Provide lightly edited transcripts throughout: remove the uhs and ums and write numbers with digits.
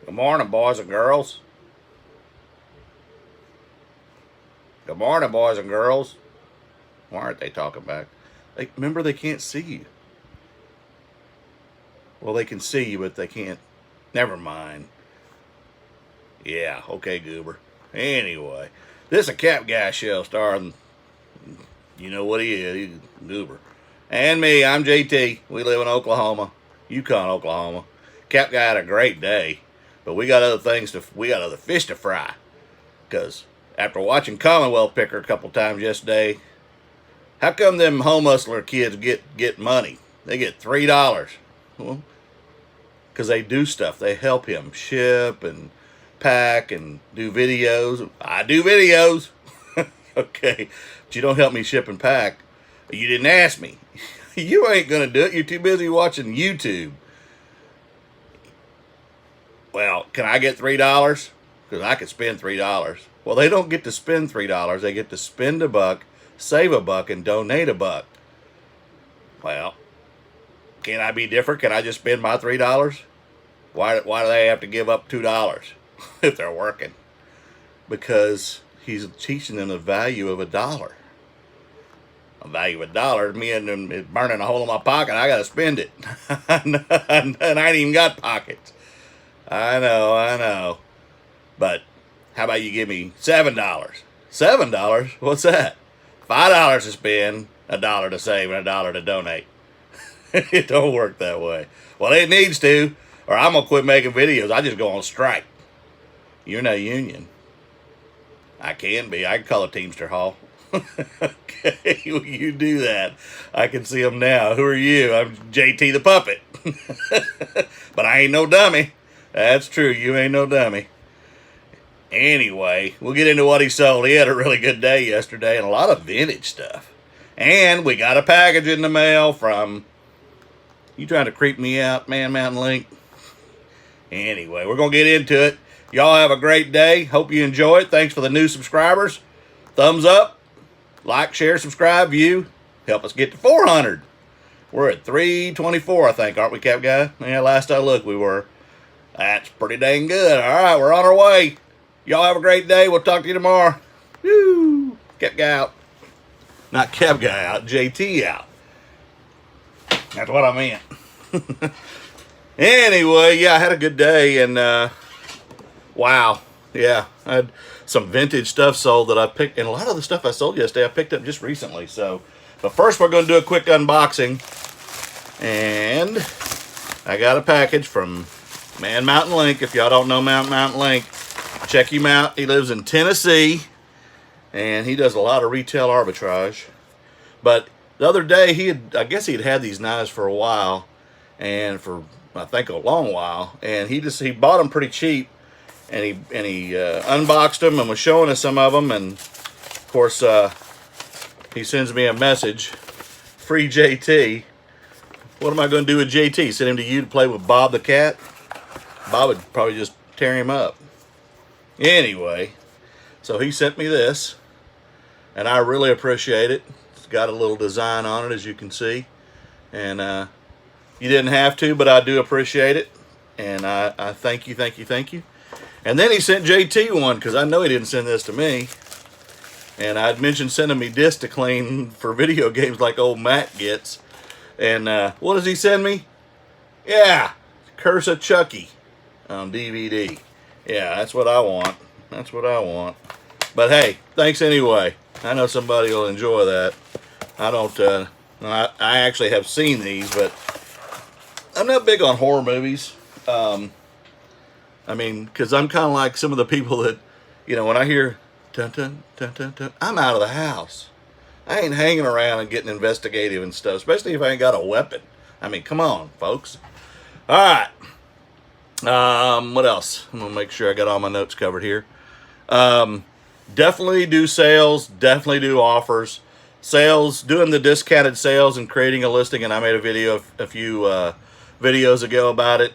Good morning, boys and girls. Good morning, boys and girls. Why aren't they talking back? Remember, they can't see you. Well, they can see you, but they can't. Never mind. Yeah, okay, goober. Anyway, this is a Cap Guy show starring, you know what he is, he's a goober. And me, I'm JT. We live in Oklahoma, Yukon, Oklahoma. Cap Guy had a great day, but we got other fish to fry. Because after watching CommonwealthFlipper a couple times yesterday, how come them home hustler kids get money? They get $3. Well, because they do stuff. They help him ship and pack and do videos. I do videos. Okay, but you don't help me ship and pack. You didn't ask me. You ain't gonna do it. You're too busy watching YouTube. Well, can I get $3? Because I could spend $3. Well, they don't get to spend $3. They get to spend $1, save $1, and donate $1. Well, can I be different? Can I just spend my $3? Why do they have to give up $2 if they're working? Because he's teaching them the value of $1. A value of $1, me and them is burning a hole in my pocket. I got to spend it. And I ain't even got pockets. I know. But how about you give me $7? $7? What's that? $5 to spend, $1 to save, and $1 to donate. It don't work that way. Well, it needs to, or I'm going to quit making videos. I just go on strike. You're not union. I can be. I can call a Teamster Hall. Okay, well, you do that. I can see them now. Who are you? I'm JT the Puppet. But I ain't no dummy. That's true. You ain't no dummy. Anyway, we'll get into what he sold. He had a really good day yesterday and a lot of vintage stuff. And we got a package in the mail from... You trying to creep me out, Man Mountain Link? Anyway, we're going to get into it. Y'all have a great day. Hope you enjoy it. Thanks for the new subscribers. Thumbs up. Like, share, subscribe, view. Help us get to 400. We're at 324, I think, aren't we, Cap Guy? Yeah, last I looked, we were. That's pretty dang good. All right, we're on our way. Y'all have a great day. We'll talk to you tomorrow. Woo! Cap Guy out. Not Cap Guy out, JT out. That's what I meant. Anyway, yeah, I had a good day, and wow. Yeah, I had some vintage stuff sold that I picked, and a lot of the stuff I sold yesterday I picked up just recently. So, but first we're going to do a quick unboxing, and I got a package from Man Mountain Link. If y'all don't know Mountain Link, check him out. He lives in Tennessee, and he does a lot of retail arbitrage. But the other day, I guess he'd had these knives for a while, and for I think a long while, and he bought them pretty cheap. And he unboxed them and was showing us some of them. And, of course, he sends me a message. Free JT. What am I going to do with JT? Send him to you to play with Bob the cat? Bob would probably just tear him up. Anyway, so he sent me this. And I really appreciate it. It's got a little design on it, as you can see. And you didn't have to, but I do appreciate it. And I thank you. And then he sent JT one, because I know he didn't send this to me. And I'd mentioned sending me discs to clean for video games like old Matt gets. And what does he send me? Yeah, Curse of Chucky on DVD. Yeah, that's what I want. But hey, thanks anyway. I know somebody will enjoy that. I don't, I actually have seen these, but I'm not big on horror movies. I mean, because I'm kind of like some of the people that, you know, when I hear dun dun dun dun dun, I'm out of the house. I ain't hanging around and getting investigative and stuff, especially if I ain't got a weapon. I mean, come on, folks. All right. What else? I'm going to make sure I got all my notes covered here. Definitely do sales. Definitely do offers. Sales, doing the discounted sales and creating a listing, and I made a video a few videos ago about it.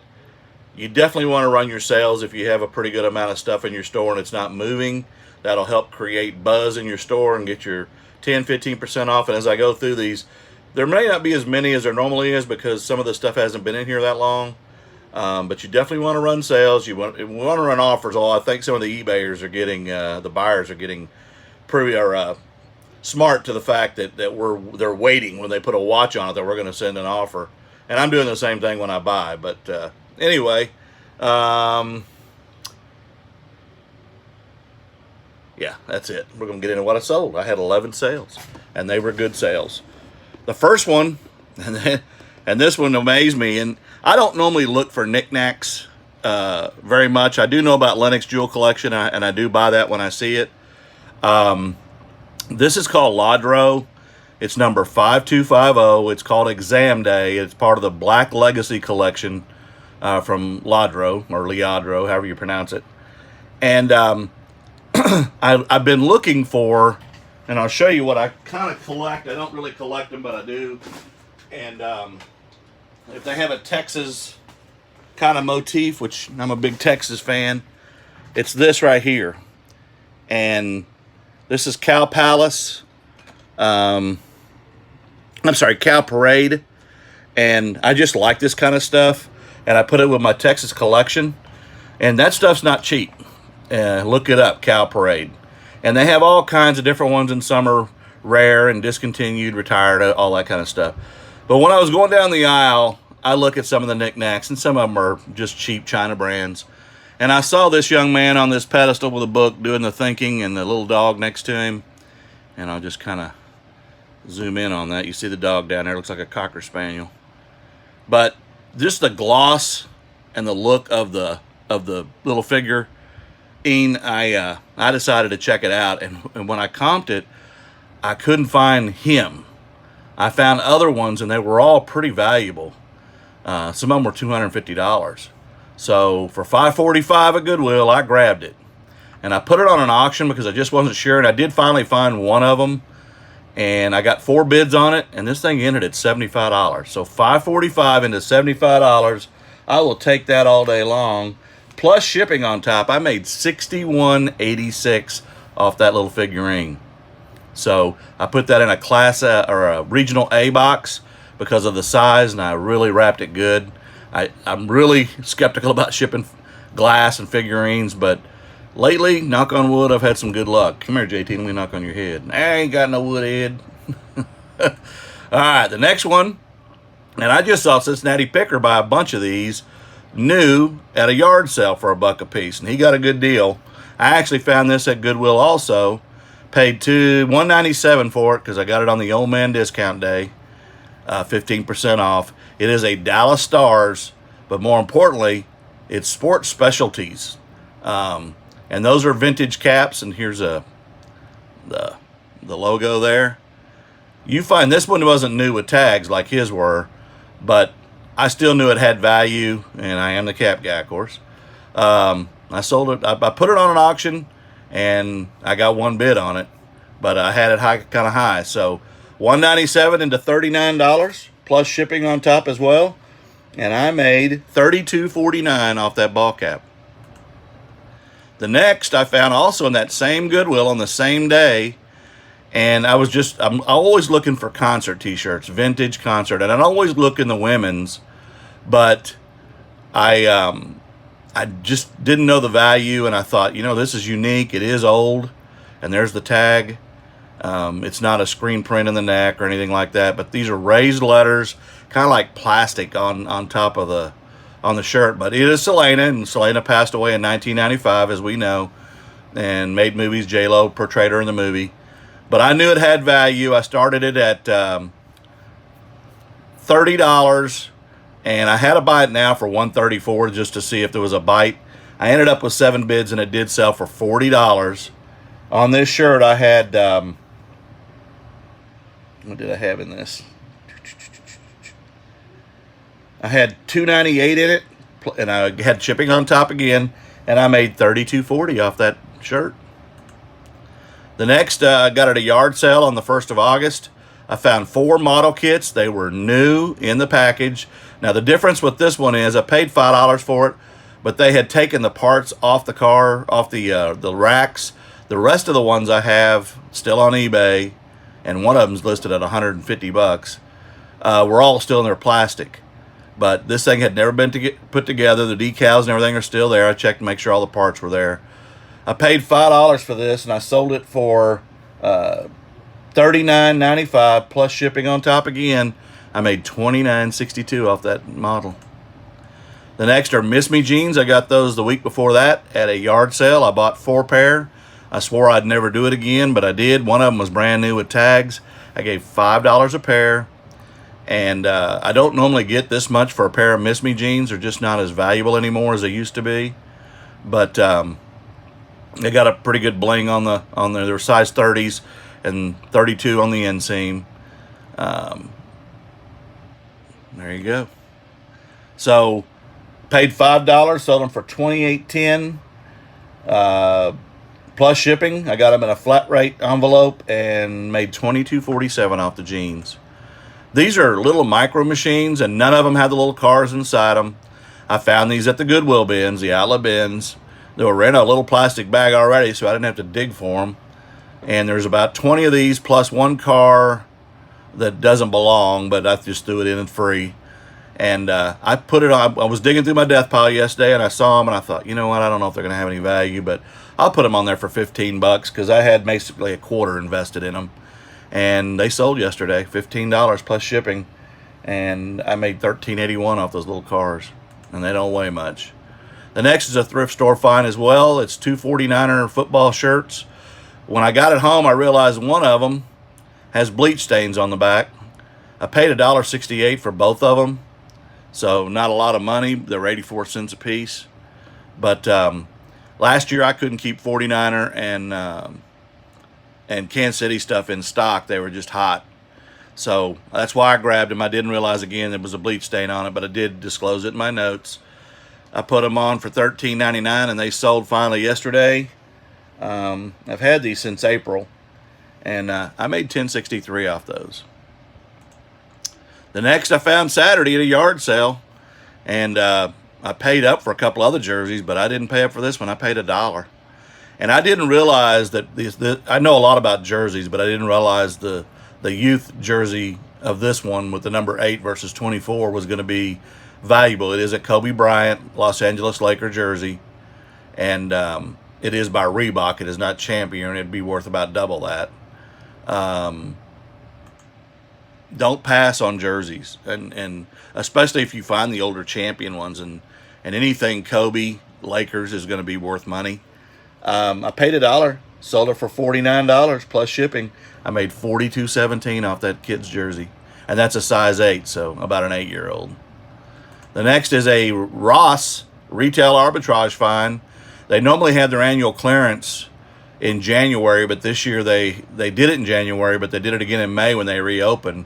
You definitely want to run your sales if you have a pretty good amount of stuff in your store and it's not moving. That'll help create buzz in your store and get your 10-15% off. And as I go through these, there may not be as many as there normally is because some of the stuff hasn't been in here that long. But you definitely want to run sales. You want to run offers. I think some of the eBayers are getting, the buyers are getting pretty smart to the fact that they're waiting when they put a watch on it that we're going to send an offer. And I'm doing the same thing when I buy. But anyway, yeah, that's it. We're going to get into what I sold. I had 11 sales, and they were good sales. The first one, and this one amazed me, and I don't normally look for knickknacks very much. I do know about Lennox Jewel Collection, and I do buy that when I see it. This is called Lodro. It's number 5250. It's called Exam Day. It's part of the Black Legacy Collection from Lodro, or Leodro, however you pronounce it. And I've been looking for, and I'll show you what I kind of collect. I don't really collect them, but I do. And if they have a Texas kind of motif, which I'm a big Texas fan, it's this right here. And this is Cow Palace. I'm sorry, Cow Parade. And I just like this kind of stuff. And I put it with my Texas collection. And that stuff's not cheap. Look it up, Cow Parade. And they have all kinds of different ones, and some are rare and discontinued, retired, all that kind of stuff. But when I was going down the aisle, I look at some of the knickknacks, and some of them are just cheap China brands. And I saw this young man on this pedestal with a book doing the thinking, and the little dog next to him. And I'll just kind of zoom in on that. You see the dog down there. Looks like a Cocker Spaniel. But just the gloss and the look of the little figure, I decided to check it out. And when I comped it, I couldn't find him. I found other ones, and they were all pretty valuable. Some of them were $250. So for $545 at Goodwill, I grabbed it. And I put it on an auction because I just wasn't sure. And I did finally find one of them. And I got 4 bids on it. And this thing ended at $75. So $545 into $75. I will take that all day long. Plus shipping on top. I made $61.86 off that little figurine. So I put that in a class or a regional A box because of the size, and I really wrapped it good. I'm really skeptical about shipping glass and figurines, but lately, knock on wood, I've had some good luck. Come here, JT, let me knock on your head. I ain't got no wood head. All right, the next one, and I just saw Cincinnati Picker buy a bunch of these new at a yard sale for $1 a piece, and he got a good deal. I actually found this at Goodwill also. Paid $197 for it because I got it on the old man discount day, 15% off. It is a Dallas Stars, but more importantly, it's sports specialties, and those are vintage caps. And here's the logo there. You find this one wasn't new with tags like his were, but I still knew it had value, and I am the cap guy, of course. I sold it. I put it on an auction, and I got 1 bid on it, but I had it kind of high. So $197 into $39 plus shipping on top as well, and I made $32.49 off that ball cap. The next I found also in that same Goodwill on the same day, and I'm always looking for concert t-shirts, vintage concert, and I always look in the women's, but I just didn't know the value, and I thought, this is unique. It is old, and there's the tag. It's not a screen print in the neck or anything like that, but these are raised letters, kind of like plastic on top of on the shirt. But it is Selena, and Selena passed away in 1995, as we know, and made movies. J-Lo portrayed her in the movie. But I knew it had value. I started it at $30. And I had to buy it now for $134 just to see if there was a bite. I ended up with 7 bids, and it did sell for $40. On this shirt, I had, what did I have in this? I had $298 in it, and I had shipping on top again, and I made $32.40 off that shirt. The next, I got at a yard sale on the 1st of August. I found 4 model kits. They were new in the package. Now, the difference with this one is I paid $5 for it, but they had taken the parts off the car, off the racks. The rest of the ones I have still on eBay, and one of them's listed at $150, were all still in their plastic. But this thing had never been put together. The decals and everything are still there. I checked to make sure all the parts were there. I paid $5 for this, and I sold it for $39.95 plus shipping on top again. I made $29.62 off that model. The next are Miss Me jeans. I got those the week before that at a yard sale. I bought 4 pair. I swore I'd never do it again, but I did. One of them was brand new with tags. I gave $5 a pair. And I don't normally get this much for a pair of Miss Me jeans. They're just not as valuable anymore as they used to be. But they got a pretty good bling on there. They're size 30s and 32 on the inseam. There you go. So paid $5, sold them for $28.10 plus shipping. I got them in a flat rate envelope and made $22.47 off the jeans. These are little micro machines, and none of them have the little cars inside them. I found these at the Goodwill bins, the outlet bins. They were in a little plastic bag already, so I didn't have to dig for them. And there's about 20 of these plus one car that doesn't belong, but I just threw it in and free. And I put it on. I was digging through my death pile yesterday, and I saw them, and I thought, you know what? I don't know if they're going to have any value, but I'll put them on there for $15 because I had basically a quarter invested in them. And they sold yesterday, $15 plus shipping, and I made $13.81 off those little cars, and they don't weigh much. The next is a thrift store find as well. It's 2 49er football shirts. When I got it home, I realized one of them has bleach stains on the back. I paid $1.68 for both of them, so not a lot of money. They're 84 cents a piece. But last year I couldn't keep 49er and Kansas City stuff in stock. They were just hot. So that's why I grabbed them. I didn't realize, again, there was a bleach stain on it, but I did disclose it in my notes. I put them on for $13.99, and they sold finally yesterday. I've had these since April, and I made $10.63 off those. The next I found Saturday at a yard sale, and I paid up for a couple other jerseys, but I didn't pay up for this one. I paid $1. And I didn't realize that I know a lot about jerseys, but I didn't realize the youth jersey of this one with the number 8 versus 24 was going to be valuable. It is a Kobe Bryant Los Angeles Laker jersey, and it is by Reebok. It is not Champion. It'd be worth about double that. Don't pass on jerseys, and especially if you find the older Champion ones, and anything Kobe Lakers is going to be worth money. I paid $1, sold it for $49 plus shipping. I made $42.17 off that kid's jersey, and that's a size 8, so about an 8-year-old. The next is a Ross retail arbitrage find. They normally have their annual clearance in January, but this year they did it in January, but they did it again in May when they reopened,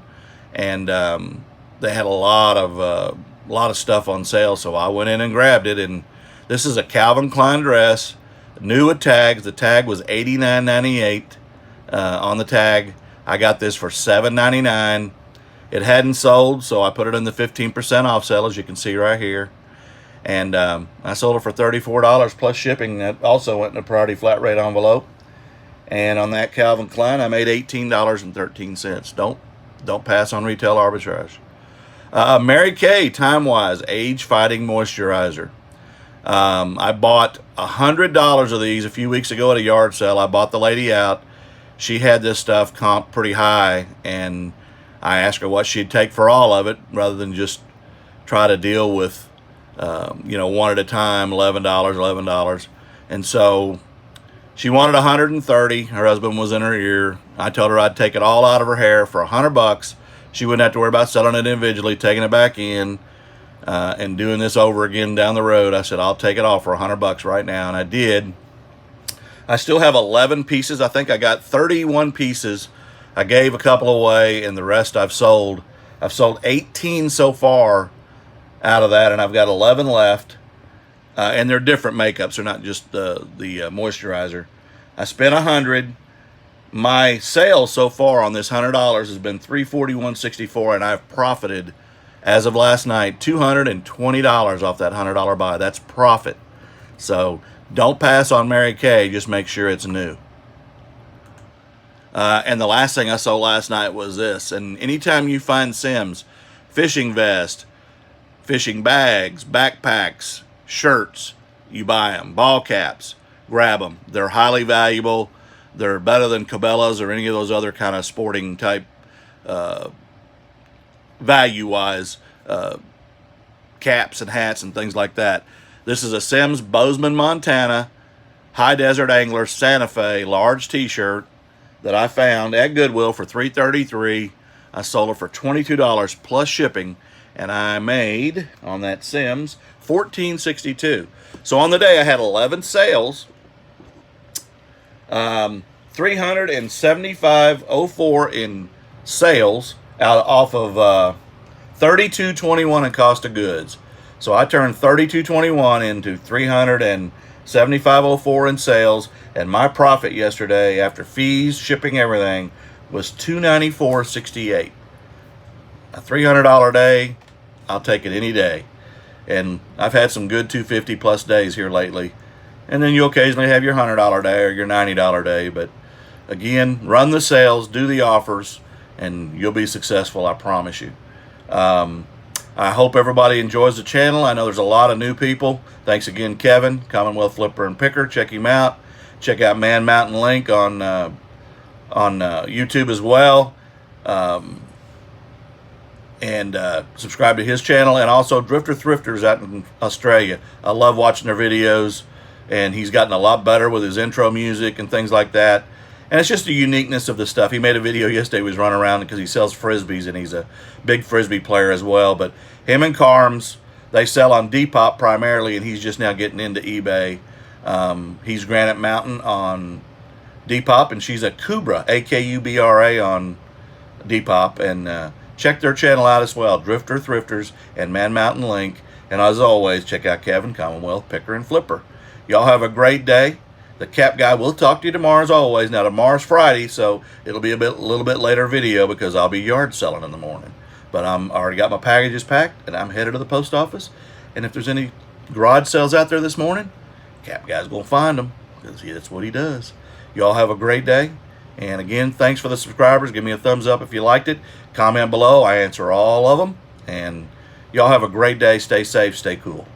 and they had a lot of stuff on sale, so I went in and grabbed it. And this is a Calvin Klein dress, new with tags. The tag was $89.98 on the tag. I got this for $7.99. It hadn't sold, so I put it in the 15% off sale, as you can see right here. And I sold it for $34 plus shipping. That also went in a priority flat rate envelope. And on that Calvin Klein, I made $18.13. Don't pass on retail arbitrage. Mary Kay Time Wise Age Fighting Moisturizer. I bought $100 of these a few weeks ago at a yard sale. I bought the lady out. She had this stuff comped pretty high, and I asked her what she'd take for all of it rather than just try to deal with, one at a time, $11. And so she wanted 130. Her husband was in her ear. I told her I'd take it all out of her hair for $100. She wouldn't have to worry about selling it individually, taking it back in, and doing this over again down the road. I said, I'll take it all for $100 right now, and I did. I still have 11 pieces. I think I got 31 pieces. I gave a couple away, and the rest I've sold. I've sold 18 so far out of that, and I've got 11 left. And they're different makeups. They're not just the moisturizer. I spent $100. My sale so far on this $100 has been $341.64, and I've profited, as of last night, $220 off that $100 buy. That's profit. So don't pass on Mary Kay. Just make sure it's new. And the last thing I sold last night was this. And anytime you find Sims, fishing vest, fishing bags, backpacks, shirts, you buy them. Ball caps, grab them. They're highly valuable. They're better than Cabela's or any of those other kind of sporting type value-wise caps and hats and things like that. This is a Simms Bozeman, Montana High Desert Angler Santa Fe large t-shirt that I found at Goodwill for $3.33. I sold it for $22 plus shipping, and I made on that Simms $14.62. So on the day I had 11 sales, $375.04 in sales off of $32.21 in cost of goods. So I turned $32.21 into $375.04 in sales, and my profit yesterday after fees, shipping, everything was $294.68. A $300 day, I'll take it any day. And I've had some good $250 plus days here lately. And then you occasionally have your $100 day or your $90 day. But again, run the sales, do the offers, and you'll be successful, I promise you. I hope everybody enjoys the channel. I know there's a lot of new people. Thanks again, Kevin, Commonwealth Flipper and Picker. Check him out. Check out Man Mountain Link on YouTube as well. And subscribe to his channel, and also Drifter Thrifters out in Australia. I love watching their videos, and he's gotten a lot better with his intro music and things like that. And it's just the uniqueness of the stuff. He made a video yesterday. He was running around because he sells Frisbees, and he's a big Frisbee player as well. But him and Carms, they sell on Depop primarily, and he's just now getting into eBay. He's Granite Mountain on Depop, and she's a Kubra, A-K-U-B-R-A on Depop. And check their channel out as well, Drifter Thrifters and Man Mountain Link. And as always, check out Kevin, Commonwealth, Picker, and Flipper. Y'all have a great day. The Cap Guy will talk to you tomorrow as always. Now, tomorrow's Friday, so it'll be a little bit later video because I'll be yard selling in the morning. But I already got my packages packed, and I'm headed to the post office. And if there's any garage sales out there this morning, Cap Guy's going to find them because that's what he does. Y'all have a great day. And again, thanks for the subscribers. Give me a thumbs up if you liked it. Comment below. I answer all of them. And y'all have a great day. Stay safe. Stay cool.